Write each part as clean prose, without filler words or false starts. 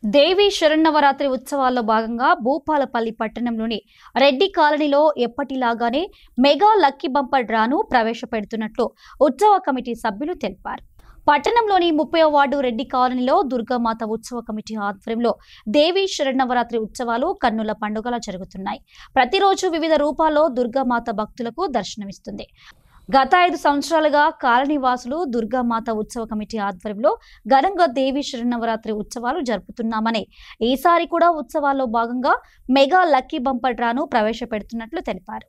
దేవి శరన్నవరాత్రి ఉత్సవాల్లో భాగంగా భూపాలపల్లి పట్టణంలోని రెడ్డి కాలనీలో ఎప్పటిలాగానే మెగా లక్కీ బంపర్ డ్రాను ప్రవేశపెడుతున్నట్లు ఉత్సవ కమిటీ సభ్యులు తెలిపారు. పట్టణంలోని 30వ వార్డు రెడ్డి కాలనీలో దుర్గామాత ఉత్సవ కమిటీ ఆధ్వర్యంలో దేవి శరన్నవరాత్రి ఉత్సవాలు కన్నుల పండుగలా జరుగుతున్నాయి. ప్రతిరోజు వివిధ రూపాల్లో దుర్గామాత భక్తులకు దర్శనమిస్తుంది. గత 5 సంవత్సరాలుగా కాలనీవాసులు దుర్గామాత ఉత్సవ కమిటీ ఆధ్వర్యంలో ఘనంగా దేవి శరన్నవరాత్రి ఉత్సవాలు జరుపుతున్నామని, ఈసారి కూడా ఉత్సవాల్లో భాగంగా మెగా లక్కీ బంపర్ డ్రాను ప్రవేశపెడుతున్నట్లు తెలిపారు.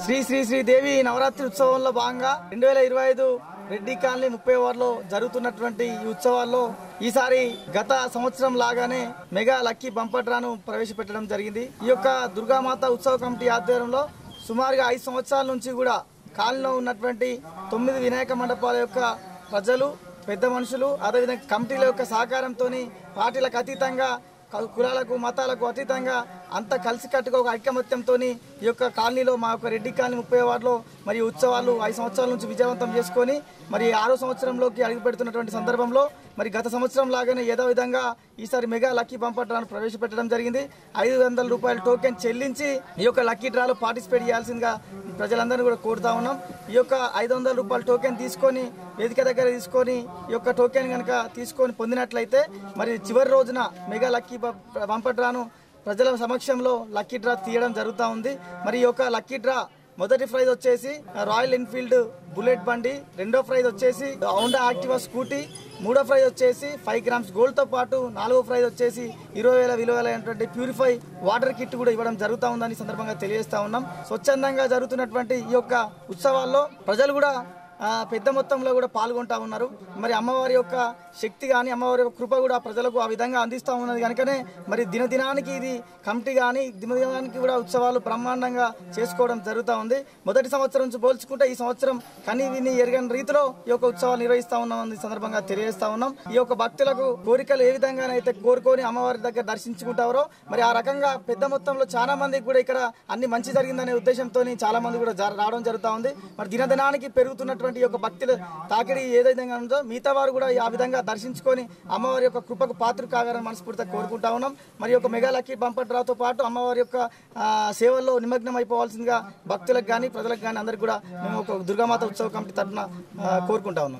శ్రీ శ్రీ శ్రీ దేవి నవరాత్రి ఉత్సవంలో భాగంగా 2025 రెడ్డి కాలనీ 30 వార్డులో జరుగుతున్నటువంటి ఈ ఉత్సవాల్లో ఈసారి గత సంవత్సరం లాగానే మెగా లక్కీ బంపర్ డ్రాను ప్రవేశపెట్టడం జరిగింది. ఈ యొక్క దుర్గామాత ఉత్సవ కమిటీ ఆధ్వర్యంలో సుమారుగా 5 సంవత్సరాల నుంచి కూడా కాలనీలో ఉన్నటువంటి 9 వినాయక మండపాల యొక్క ప్రజలు, పెద్ద మనుషులు, అదేవిధంగా కమిటీల యొక్క సహకారంతో పార్టీలకు అతీతంగా, కులాలకు మతాలకు అతీతంగా అంతా కలిసికట్టుగా ఒక ఐకమత్యంతో ఈ యొక్క కాలనీలో మా యొక్క రెడ్డి కాలనీ 30 వార్డులో మరి ఉత్సవాలు 5 సంవత్సరాల నుంచి విజయవంతం చేసుకొని మరి 6వ సంవత్సరంలోకి అడుగుపెడుతున్నటువంటి సందర్భంలో మరి గత సంవత్సరం లాగానే ఏదో విధంగా ఈసారి మెగా లక్కీ బంపర్ డ్రాను ప్రవేశపెట్టడం జరిగింది. 500 రూపాయల టోకెన్ చెల్లించి ఈ యొక్క లక్కీ డ్రాలో పార్టిసిపేట్ చేయాల్సిందిగా ప్రజలందరినీ కూడా కోరుతా ఉన్నాం. ఈ యొక్క 500 రూపాయల టోకెన్ తీసుకొని వేదిక దగ్గర తీసుకొని ఈ యొక్క టోకెన్ కనుక తీసుకొని పొందినట్లయితే మరి చివరి రోజున మెగా లక్కీ బంపర్ డ్రాను ప్రజల సమక్షంలో లక్కీ డ్రా తీయడం జరుగుతూ ఉంది. మరి ఈ యొక్క లక్కీ డ్రా మొదటి ప్రైజ్ వచ్చేసి రాయల్ ఎన్ఫీల్డ్ బుల్లెట్ బండి, రెండో ప్రైజ్ వచ్చేసి హోండా యాక్టివా స్కూటీ, మూడో ప్రైజ్ వచ్చేసి 5 గ్రామ్స్ గోల్డ్ తో పాటు 4వ ప్రైజ్ వచ్చేసి 20,000 విలువైనటువంటి ప్యూరిఫై వాటర్ కిట్ కూడా ఇవ్వడం జరుగుతూ ఉందని సందర్భంగా తెలియజేస్తా ఉన్నాం. స్వచ్ఛందంగా జరుగుతున్నటువంటి ఈ యొక్క ఉత్సవాల్లో ప్రజలు కూడా పెద్ద మొత్తంలో కూడా పాల్గొంటా ఉన్నారు. మరి అమ్మవారి యొక్క శక్తి కానీ అమ్మవారి యొక్క కృప కూడా ప్రజలకు ఆ విధంగా అందిస్తూ ఉన్నది కనుకనే మరి దినదినానికి ఇది కమిటీ కానీ దినదినానికి కూడా ఉత్సవాలు బ్రహ్మాండంగా చేసుకోవడం జరుగుతూ ఉంది. మొదటి సంవత్సరం నుంచి పోల్చుకుంటే ఈ సంవత్సరం కని విని ఎరగని రీతిలో ఈ యొక్క ఉత్సవాలు నిర్వహిస్తా ఉన్నామని సందర్భంగా తెలియజేస్తా ఉన్నాం. ఈ యొక్క భక్తులకు కోరికలు ఏ విధంగానైతే కోరుకొని అమ్మవారి దగ్గర దర్శించుకుంటారో మరి ఆ రకంగా పెద్ద మొత్తంలో చాలా మందికి కూడా ఇక్కడ అన్ని మంచి జరిగిందనే ఉద్దేశంతో చాలా మంది కూడా రావడం జరుగుతూ ఉంది. మరి దినదినానికి పెరుగుతున్నటువంటి ఈ యొక్క భక్తుల తాకిడి ఏదైతే ఉందో మిగతా వారు కూడా ఆ విధంగా దర్శించుకొని అమ్మవారి యొక్క కృపకు పాత్ర కావాలని మనస్ఫూర్తిగా కోరుకుంటా ఉన్నాం. మరి యొక్క మెగా లక్కీ బంపర్ డ్రాతో పాటు అమ్మవారి యొక్క సేవల్లో నిమగ్నం అయిపోవాల్సిందిగా భక్తులకు కానీ ప్రజలకు కానీ అందరికీ కూడా మేము ఒక దుర్గామాత ఉత్సవ కమిటీ తరఫున కోరుకుంటా ఉన్నాం.